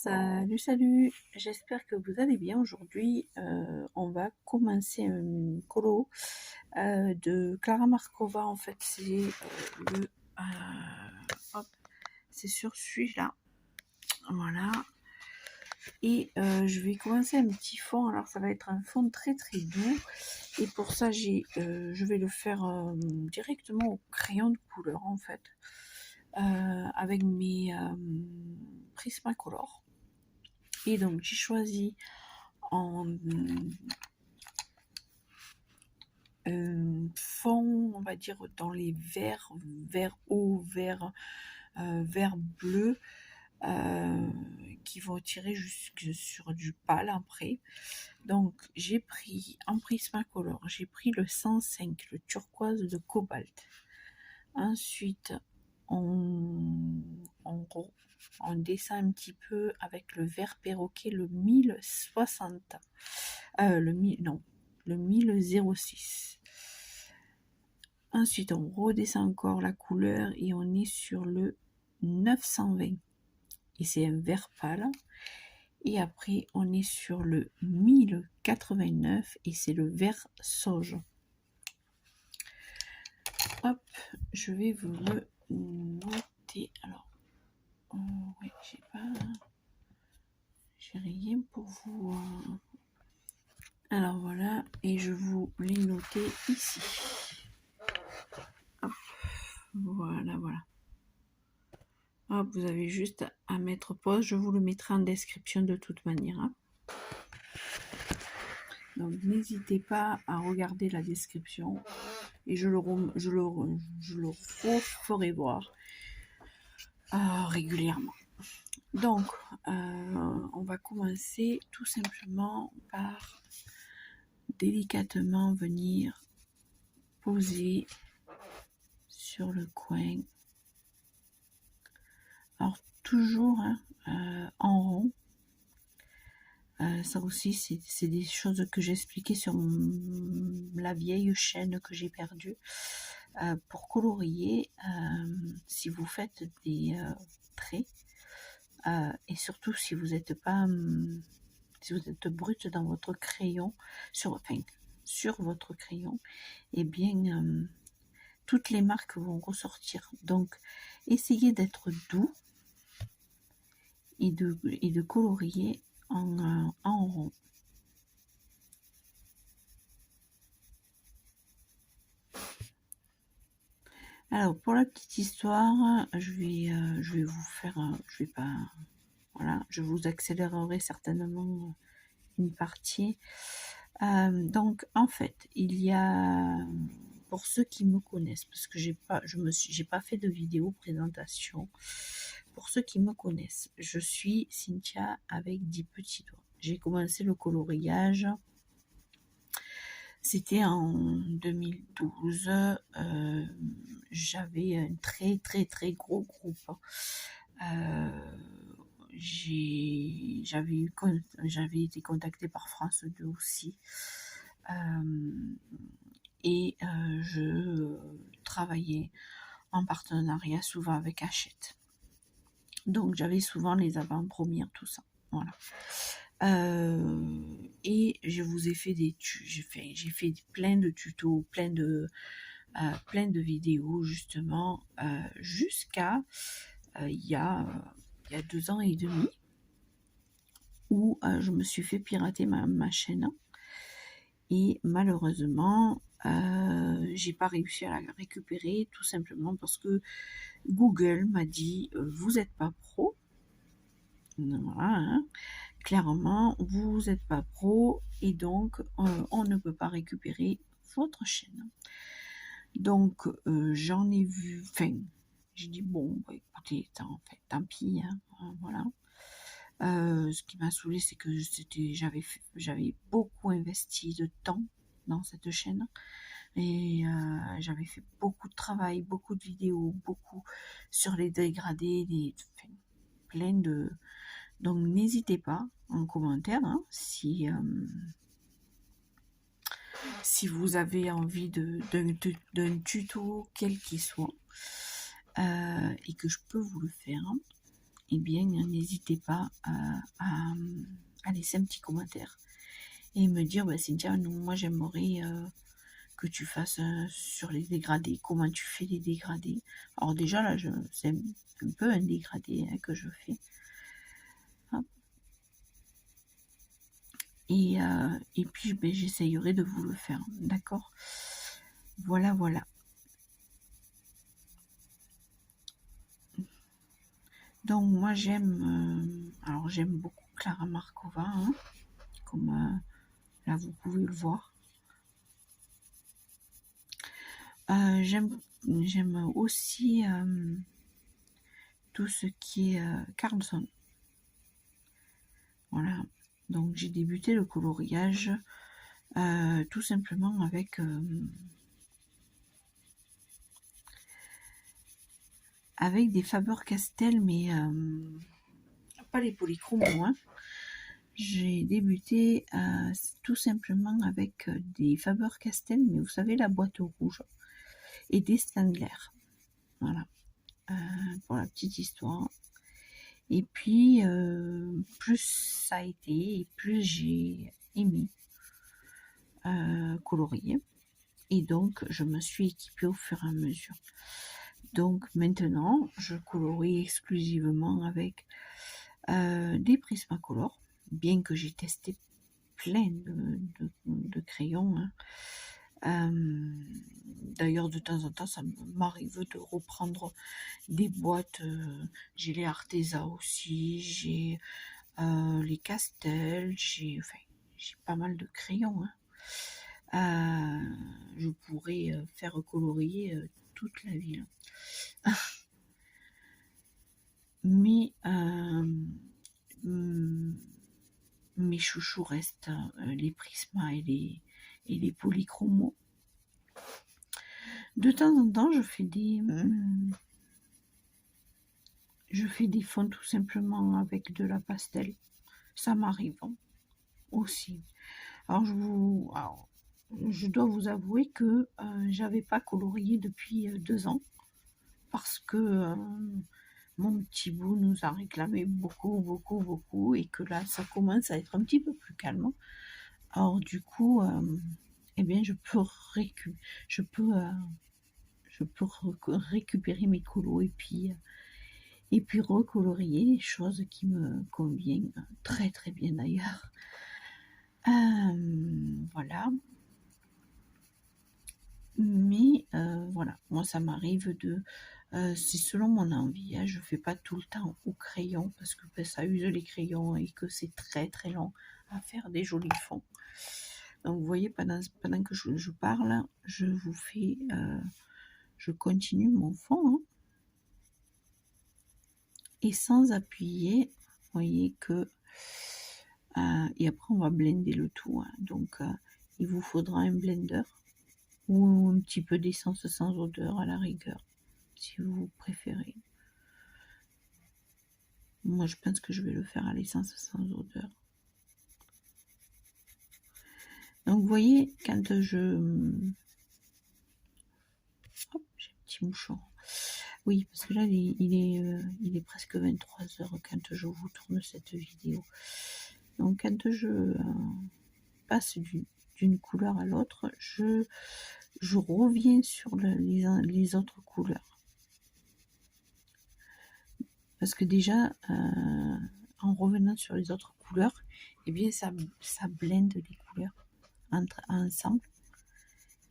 Salut, salut, j'espère que vous allez bien. Aujourd'hui, on va commencer un colo de Clara Markova. En fait, c'est le... hop, c'est sur celui-là. Voilà. Et je vais commencer un petit fond. Alors, ça va être un fond très très doux. Et pour ça, je vais le faire directement au crayon de couleur, en fait. Avec mes Prismacolor. Et donc j'ai choisi en fond, on va dire dans les verts, vert eau, vert bleu, qui vont tirer jusque sur du pâle après. Donc j'ai pris en Prismacolor, j'ai pris le 105, le turquoise de cobalt. Ensuite on descend un petit peu avec le vert perroquet, le 1060, le 1006. Ensuite on redescend encore la couleur et on est sur le 920 et c'est un vert pâle. Et après on est sur le 1089 et c'est le vert sauge. Hop, je vais vous le noter. Alors ouais, j'ai rien pour vous. Alors voilà, et je vous l'ai noté ici. Hop, voilà. Hop, vous avez juste à mettre pause. Je vous le mettrai en description de toute manière. Hein. Donc n'hésitez pas à regarder la description et je le referai voir régulièrement. Donc, on va commencer tout simplement par délicatement venir poser sur le coin. Alors toujours en rond. Ça aussi c'est des choses que j'expliquais sur la vieille chaîne que j'ai perdue. Pour colorier, si vous faites des traits, et surtout si vous n'êtes pas si vous êtes brut dans votre crayon, sur votre crayon, et bien toutes les marques vont ressortir. Donc essayez d'être doux et de colorier en rond. Alors pour la petite histoire, je vais vous faire, je vais pas, voilà, je vous accélérerai certainement une partie. Donc en fait, il y a, pour ceux qui me connaissent, parce que j'ai pas fait de vidéo présentation. Pour ceux qui me connaissent, je suis Cynthia avec 10 petits doigts. J'ai commencé le coloriage. C'était en 2012. J'avais un très gros groupe. J'avais été contactée par France 2 aussi. Je travaillais en partenariat souvent avec Hachette. Donc j'avais souvent les avant-premières, tout ça. Voilà. Et je vous ai fait j'ai fait plein de tutos, plein de vidéos justement, jusqu'à il y a 2 ans et demi où je me suis fait pirater ma chaîne et malheureusement j'ai pas réussi à la récupérer, tout simplement parce que Google m'a dit vous n'êtes pas pro. Voilà, hein. Clairement vous n'êtes pas pro et donc on ne peut pas récupérer votre chaîne. Donc j'en ai vu, j'ai dit bon bah, écoutez, tant pis, hein, voilà. Ce qui m'a saoulé, c'est que j'avais beaucoup investi de temps dans cette chaîne et j'avais fait beaucoup de travail, beaucoup de vidéos, beaucoup sur les dégradés, plein de... Donc n'hésitez pas en commentaire si vous avez envie d'un tuto quel qu'il soit et que je peux vous le faire. eh bien, n'hésitez pas à laisser un petit commentaire et me dire, bah, Cynthia, moi j'aimerais que tu fasses sur les dégradés, comment tu fais les dégradés. Alors déjà là, c'est un peu un dégradé hein, que je fais. Hop. Et puis ben, j'essayerai de vous le faire, d'accord? Voilà, voilà. Donc moi j'aime, alors j'aime beaucoup Clara Markova, hein, comme là vous pouvez le voir. J'aime aussi tout ce qui est Carlson. Voilà. Donc j'ai débuté le coloriage tout simplement avec des Faber-Castell, mais pas les polychromos. Hein. J'ai débuté tout simplement avec des Faber-Castell, mais vous savez la boîte rouge, et des Staedtler. Voilà, pour la petite histoire. Et puis, plus ça a été, et plus j'ai aimé colorier. Et donc, je me suis équipée au fur et à mesure. Donc, maintenant, je colorie exclusivement avec des Prismacolor, bien que j'ai testé plein de crayons. Hein. D'ailleurs, de temps en temps, ça m'arrive de reprendre des boîtes. J'ai les Arteza aussi, j'ai les Castel, j'ai pas mal de crayons. Hein. Je pourrais faire colorier toute la ville. Mais mes chouchous restent les Prisma et les polychromos. De temps en temps, je fais des fonds tout simplement avec de la pastel. Ça m'arrive hein, aussi. Alors je dois vous avouer que j'avais pas colorié depuis 2 ans parce que mon petit bout nous a réclamé beaucoup et que là ça commence à être un petit peu plus calme. Alors du coup, eh bien je peux récupérer mes colos et puis recolorier, chose qui me convient très très bien d'ailleurs. Voilà. Mais voilà, moi ça m'arrive c'est selon mon envie, hein, je fais pas tout le temps au crayon parce que ben, ça use les crayons et que c'est très très long à faire des jolis fonds. Donc vous voyez, pendant que je parle, je vous fais, je continue mon fond. Hein, et sans appuyer, vous voyez que... et après on va blender le tout. Hein, donc il vous faudra un blender ou un petit peu d'essence sans odeur à la rigueur, si vous préférez. Moi, je pense que je vais le faire à l'essence sans odeur. Donc, vous voyez, quand je... Hop, j'ai un petit mouchon. Oui, parce que là, il est presque 23h quand je vous tourne cette vidéo. Donc, quand je passe d'une couleur à l'autre, je reviens sur les autres couleurs. Parce que déjà, en revenant sur les autres couleurs, eh bien ça blende les couleurs ensemble.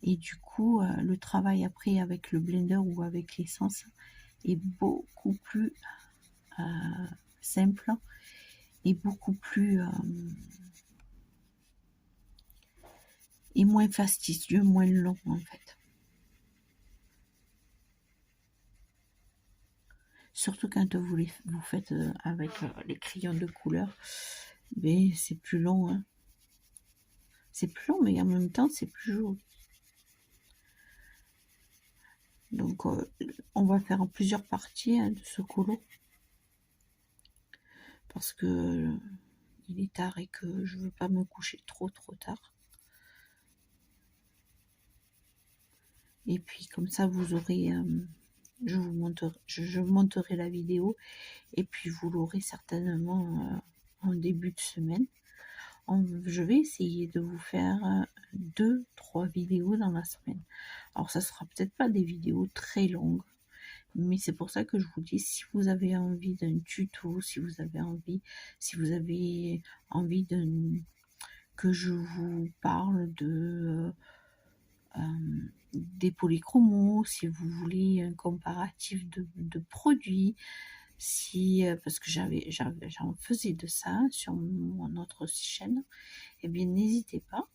Et du coup, le travail après avec le blender ou avec l'essence est beaucoup plus simple et beaucoup plus... et moins fastidieux, moins long en fait. Surtout quand vous faites avec les crayons de couleur, mais c'est plus long. Hein. C'est plus long, mais en même temps, c'est plus joli. Donc, on va faire en plusieurs parties hein, de ce colo. Parce que il est tard et que je veux pas me coucher trop tard. Et puis, comme ça, vous aurez je monterai la vidéo et puis vous l'aurez certainement en début de semaine. Je vais essayer de vous faire 2-3 vidéos dans la semaine. Alors ça sera peut-être pas des vidéos très longues, mais c'est pour ça que je vous dis, si vous avez envie d'un tuto, si vous avez envie que je vous parle des polychromos, si vous voulez un comparatif de produits, parce que j'en faisais de ça sur mon autre chaîne, eh bien n'hésitez pas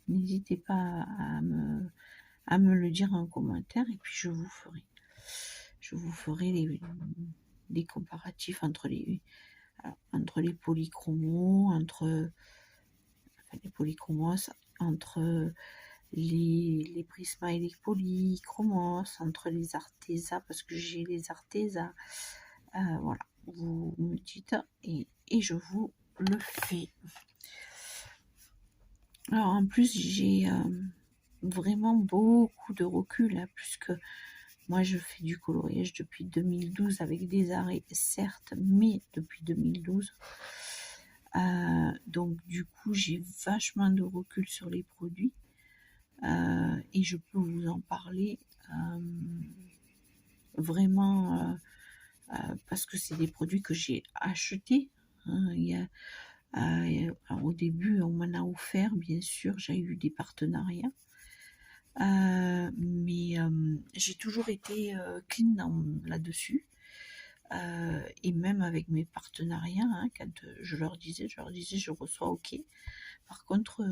à me le dire en commentaire et puis je vous ferai des comparatifs entre les polychromos, entre les Prisma et les polychromos, entre les Arteza, parce que j'ai les Arteza. Voilà, vous me dites et je vous le fais. Alors en plus j'ai vraiment beaucoup de recul, hein, puisque moi je fais du coloriage depuis 2012 avec des arrêts certes, mais depuis 2012. Donc du coup j'ai vachement de recul sur les produits et je peux vous en parler vraiment parce que c'est des produits que j'ai achetés. Hein, au début on m'en a offert, bien sûr, j'ai eu des partenariats. Mais j'ai toujours été clean là-dessus. Et même avec mes partenariats, hein, quand je leur disais je reçois OK. Par contre,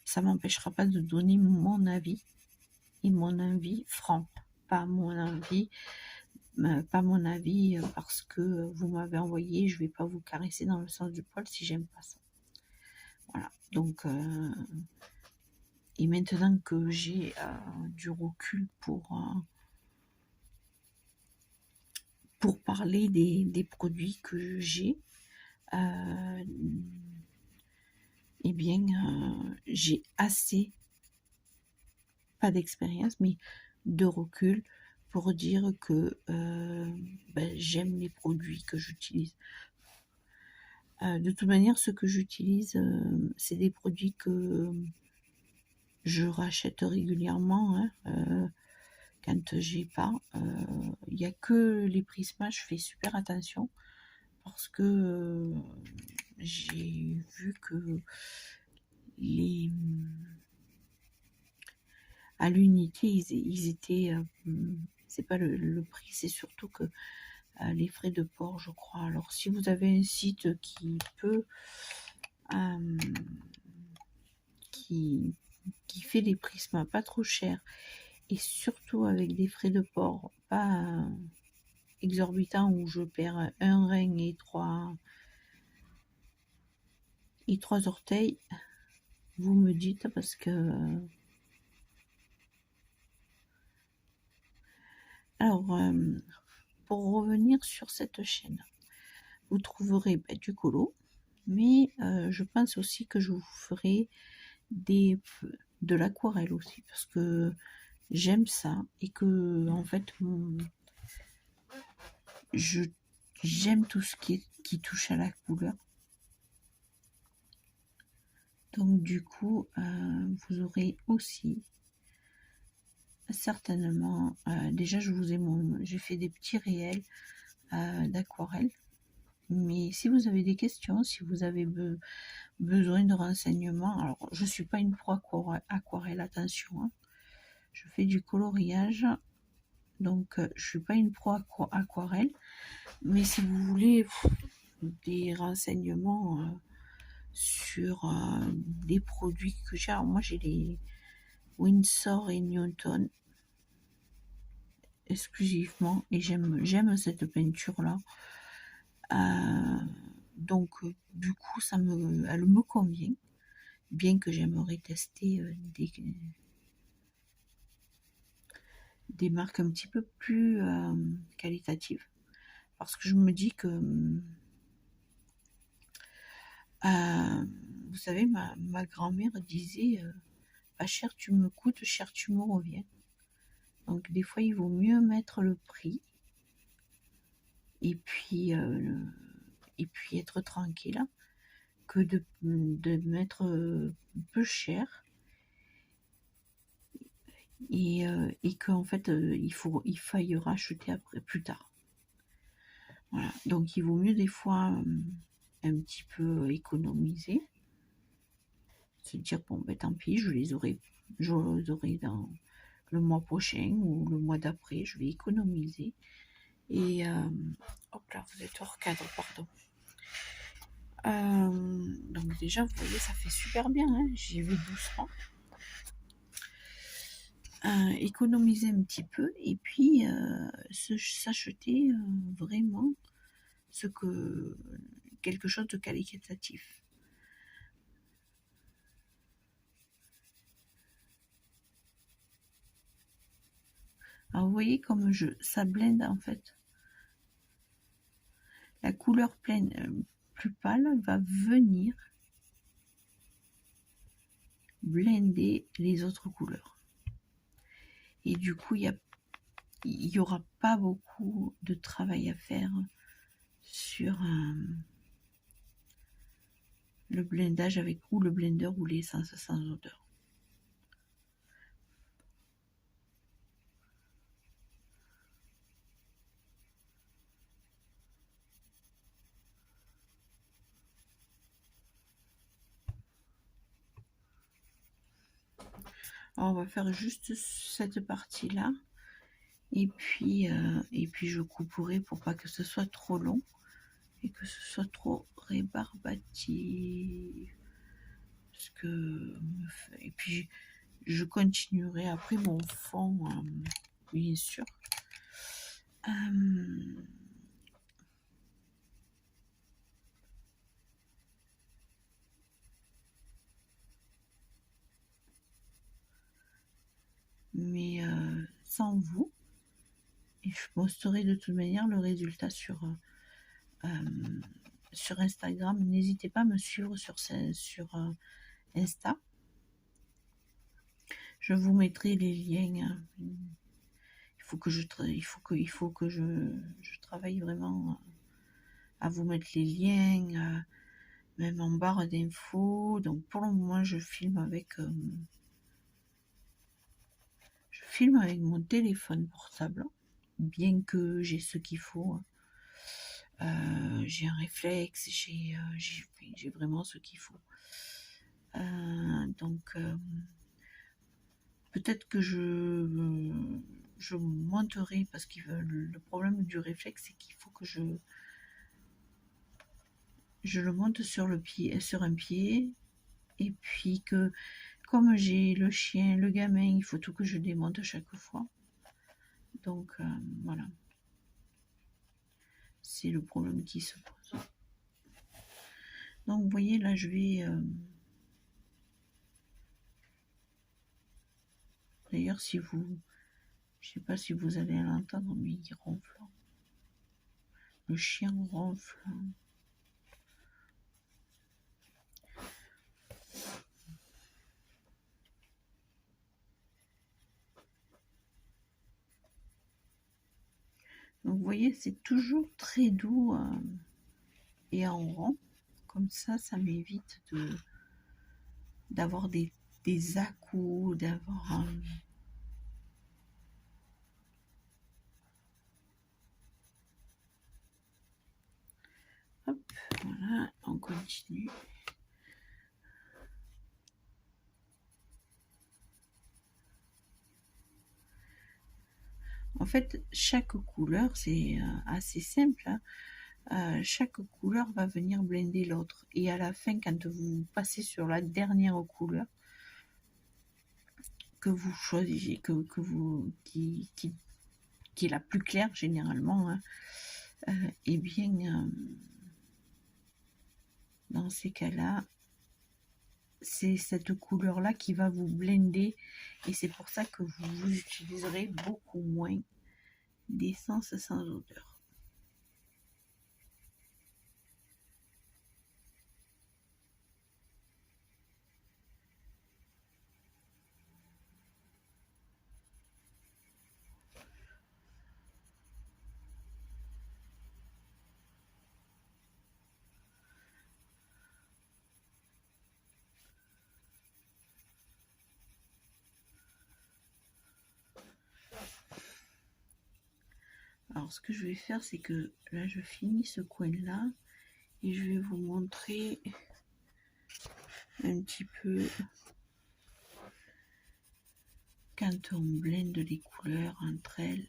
ça m'empêchera pas de donner mon avis, et mon avis franc, pas mon avis parce que vous m'avez envoyé, je vais pas vous caresser dans le sens du poil si j'aime pas ça. Voilà, donc et maintenant que j'ai du recul pour parler des produits que j'ai, eh bien, j'ai assez, pas d'expérience, mais de recul pour dire que j'aime les produits que j'utilise. De toute manière, ce que j'utilise, c'est des produits que je rachète régulièrement, hein, quand j'ai pas. Il n'y a que les Prisma, je fais super attention parce que j'ai vu que à l'unité ils étaient c'est pas le prix, c'est surtout que les frais de port, je crois. Alors si vous avez un site qui peut qui fait des prismes pas trop chers et surtout avec des frais de port pas exorbitants, où je perds un rein et trois orteils, vous me dites, parce que alors pour revenir sur cette chaîne, vous trouverez du colo, mais je pense aussi que je vous ferai de l'aquarelle aussi, parce que j'aime ça et que en fait j'aime tout ce qui touche à la couleur. Donc du coup vous aurez aussi certainement déjà j'ai fait des petits réels d'aquarelle, mais si vous avez des questions, si vous avez besoin de renseignements, alors je suis pas une pro aquarelle, attention, hein. Je fais du coloriage, donc je suis pas une pro aquarelle, mais si vous voulez des renseignements sur des produits que j'ai, alors moi j'ai les Winsor et Newton exclusivement, et j'aime cette peinture là, donc du coup elle me convient, bien que j'aimerais tester des marques un petit peu plus qualitatives, parce que je me dis que vous savez, ma grand-mère disait pas cher tu me coûtes, cher tu me reviens. Donc des fois il vaut mieux mettre le prix et puis être tranquille que de mettre peu cher et qu'en fait il faille racheter après plus tard. Voilà, donc il vaut mieux des fois un petit peu économiser, se dire bon ben tant pis, je les aurai dans le mois prochain ou le mois d'après, je vais économiser. Et hop là, vous êtes hors cadre, pardon. Donc déjà, vous voyez, ça fait super bien, hein, j'y vais doucement. Économiser un petit peu et puis s'acheter vraiment quelque chose de qualitatif. Alors vous voyez comme ça blende en fait. La couleur pleine plus pâle va venir blender les autres couleurs. Et du coup, il y aura pas beaucoup de travail à faire sur le blendage avec ou le blender ou l'essence sans odeur. Alors on va faire juste cette partie là et puis je couperai pour pas que ce soit trop long et que ce soit trop rébarbatif. Parce que et puis je continuerai après mon fond bien sûr. Mais sans vous, et je posterai de toute manière le résultat sur Instagram. N'hésitez pas à me suivre sur Insta. Je vous mettrai les liens. Il faut que je travaille vraiment à vous mettre les liens, même en barre d'infos. Donc pour le moment, je filme avec mon téléphone portable, bien que j'ai ce qu'il faut. J'ai un réflexe, j'ai vraiment ce qu'il faut. Donc peut-être que je monterai, parce que le problème du réflexe, c'est qu'il faut que je le monte sur un pied, et puis que comme j'ai le chien, le gamin, il faut tout que je démonte chaque fois. Donc voilà, c'est le problème qui se pose. Donc vous voyez là, je vais d'ailleurs, je sais pas si vous allez l'entendre, mais il ronfle. Le chien ronfle. Donc vous voyez, c'est toujours très doux et en rond. Comme ça m'évite d'avoir des à-coups, d'avoir hop, voilà, on continue. En fait, chaque couleur, c'est assez simple, hein. Chaque couleur va venir blender l'autre. Et à la fin, quand vous passez sur la dernière couleur que vous choisissez, qui est la plus claire généralement, hein, et bien, dans ces cas-là, c'est cette couleur-là qui va vous blender. Et c'est pour ça que vous utiliserez beaucoup moins d'essence sans odeur. Alors, ce que je vais faire, c'est que là, je finis ce coin-là et je vais vous montrer un petit peu quand on blende les couleurs entre elles.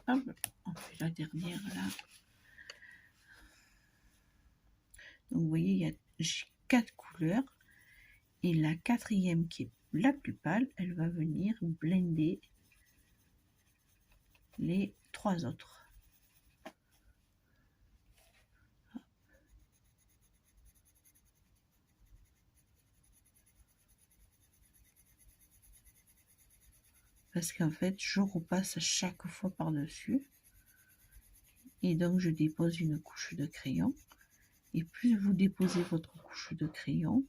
Hop, on fait la dernière là. Donc vous voyez, j'ai 4 couleurs et la quatrième qui est la plus pâle, elle va venir blender les 3 autres. Parce qu'en fait, je repasse à chaque fois par-dessus. Et donc, je dépose une couche de crayon. Et plus vous déposez votre couche de crayon,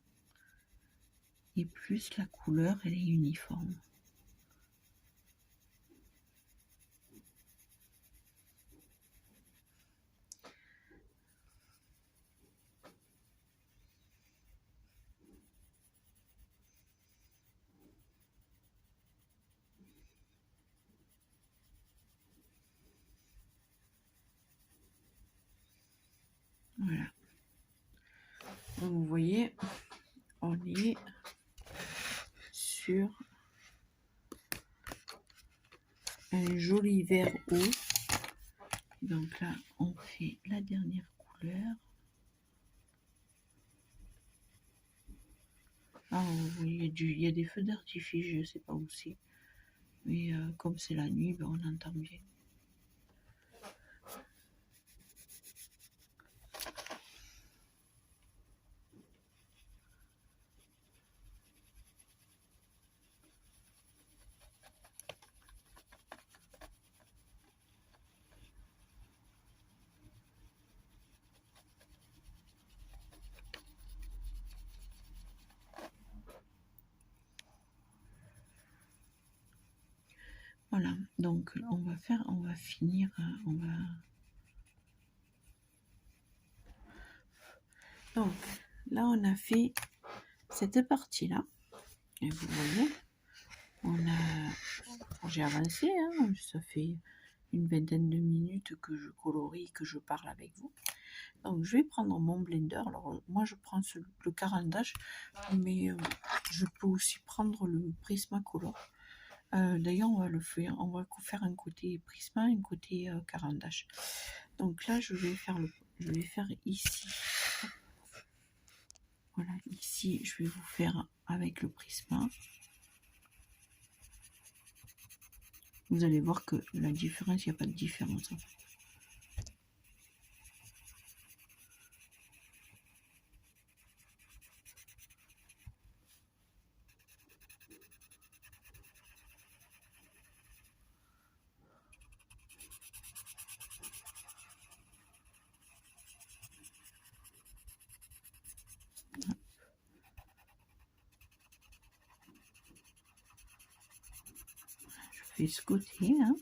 et plus la couleur, elle est uniforme. Voilà. Donc, vous voyez, on est sur un joli vert haut. Donc là, on fait la dernière couleur. Ah, vous voyez, il y a des feux d'artifice, je ne sais pas où c'est. Mais comme c'est la nuit, ben, on entend bien. Voilà, donc on va finir, Donc là, on a fait cette partie-là. Et vous voyez, j'ai avancé, hein, ça fait une vingtaine de minutes que je colorie, que je parle avec vous. Donc je vais prendre mon blender. Alors moi je prends le Caran d'Ache, mais je peux aussi prendre le Prismacolor. D'ailleurs on va faire un côté Prisma, un côté Caran d'Ache. Donc là je vais faire ici. Voilà, ici je vais vous faire avec le Prisma. Vous allez voir que la différence, il n'y a pas de différence. Je fais ce côté, hein.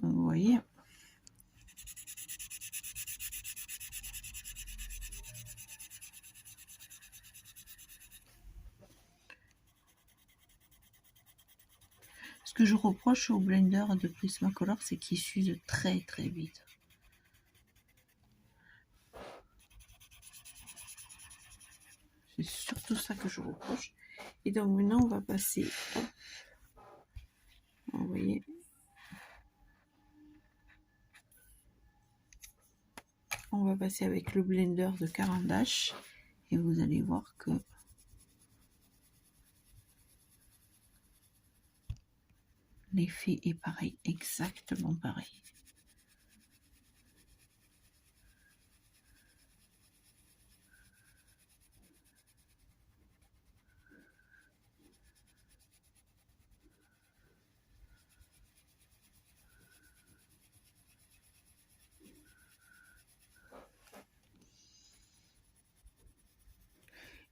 Donc, vous voyez. Ce que je reproche au blender de Prismacolor, c'est qu'il s'use très très vite. C'est surtout ça que je reproche. Et donc maintenant on va passer. Vous voyez. On va passer avec le blender de Caran d'Ache et vous allez voir que l'effet est pareil, exactement pareil.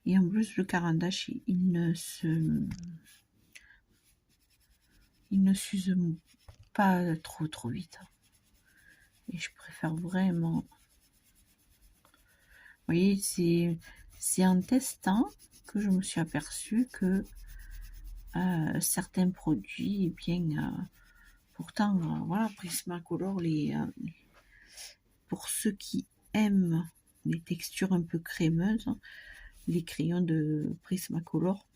Et en plus, le carandache, il ne s'use pas trop vite. Et je préfère vraiment... Vous voyez, c'est en testant que je me suis aperçue que certains produits, eh bien, pourtant, voilà, Prismacolor, pour ceux qui aiment les textures un peu crémeuses, les crayons de Prismacolor,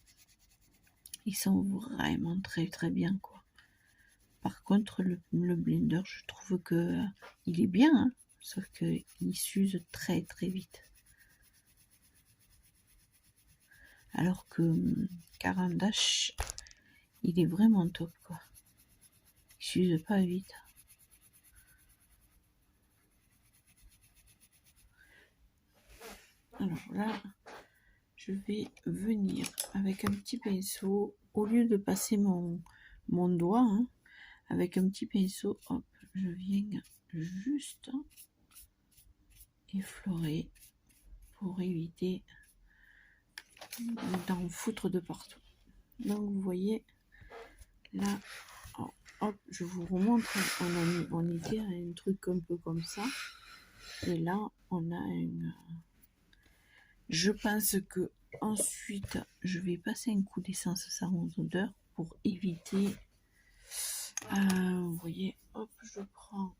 ils sont vraiment très bien, quoi. Par contre, le blender, je trouve que il est bien, hein, sauf qu'il s'use très vite. Alors que Caran d'Ache, il est vraiment top, quoi. Il s'use pas vite. Alors là, je vais venir avec un petit pinceau, au lieu de passer mon doigt, hein, avec un petit pinceau, hop, je viens juste effleurer pour éviter d'en foutre de partout. Donc vous voyez, là, hop, je vous remontre, on était à un truc un peu comme ça, et là, on a une... Je pense que ensuite, je vais passer un coup d'essence sans odeur pour éviter... vous voyez, hop, je prends...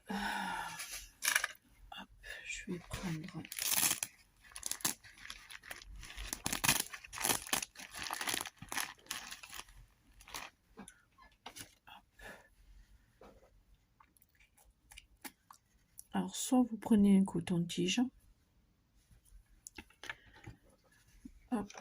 hop, je vais prendre... Alors, soit vous prenez un coton-tige, hop,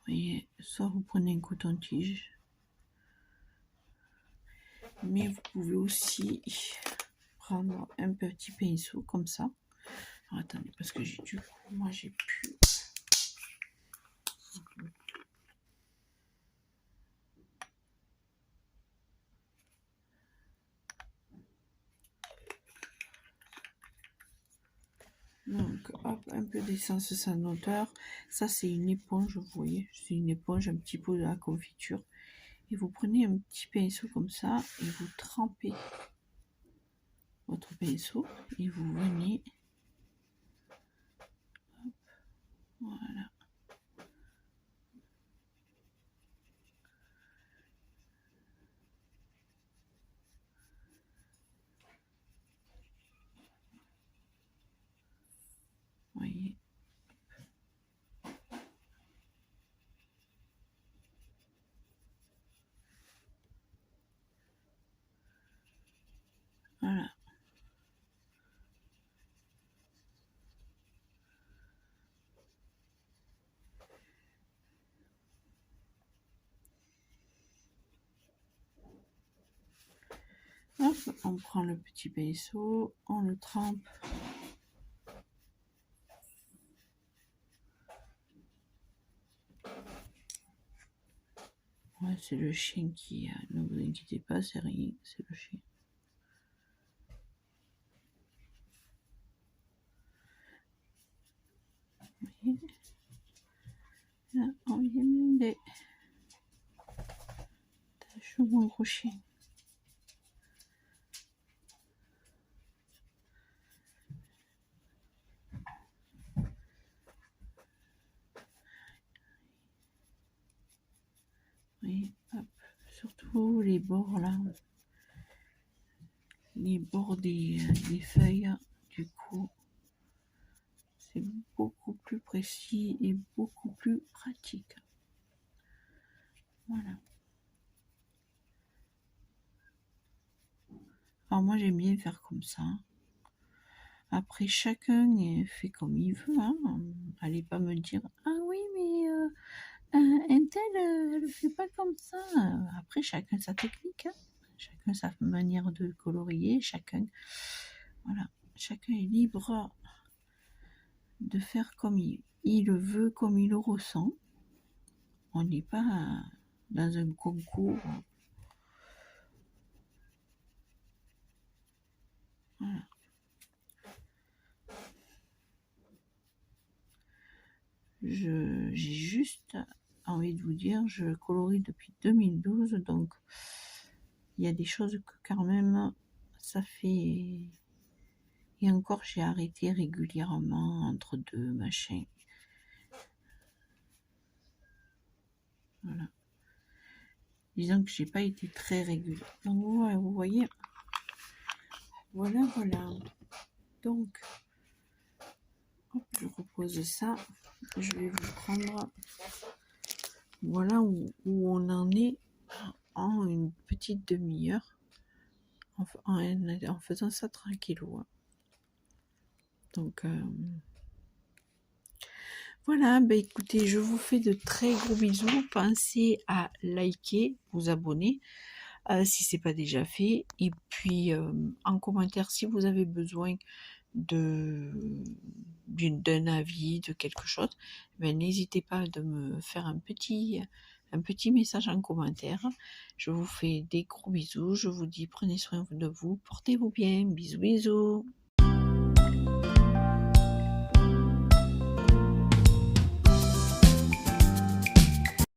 voyez, soit vous prenez un coton-tige, mais vous pouvez aussi prendre un petit pinceau comme ça. Alors, attendez, parce que du coup, moi j'ai pu... Donc, hop, un peu d'essence sans odeur. Ça, c'est une éponge, vous voyez. C'est une éponge, un petit peu de la confiture. Et vous prenez un petit pinceau comme ça et vous trempez votre pinceau et vous venez... Hop, voilà. Vous voyez. Voilà. Hop, on prend le petit pinceau, on le trempe. Ouais, c'est le chien qui... ne vous inquiétez pas, c'est rien, c'est le chien. Vous voyez. Là, on vient des taches sur mon gros chien. Oui, hop, surtout les bords là, les bords des feuilles, du coup, c'est beaucoup plus précis et beaucoup plus pratique. Voilà. Alors moi j'aime bien faire comme ça. Après chacun fait comme il veut. Hein. Allez pas me dire ah oui mais un tel elle fait pas comme ça. Après chacun sa technique. Hein. Chacun sa manière de colorier, chacun est libre de faire comme il le veut, comme il le ressent. On n'est pas dans un concours. Voilà. J'ai juste envie de vous dire, je colorie depuis 2012, donc il y a des choses que quand même, ça fait... Et encore, j'ai arrêté régulièrement entre deux machins. Voilà. Disons que j'ai pas été très régulière. Donc voilà, vous voyez. Voilà. Donc, hop, je repose ça. Je vais vous prendre. Voilà où on en est en une petite demi-heure. En faisant ça tranquillou. Donc, voilà, bah écoutez, je vous fais de très gros bisous. Pensez à liker, vous abonner si c'est pas déjà fait. Et puis en commentaire si vous avez besoin d'un avis, de quelque chose, ben, n'hésitez pas de me faire un petit message en commentaire. Je vous fais des gros bisous. Je vous dis prenez soin de vous, portez-vous bien. Bisous bisous.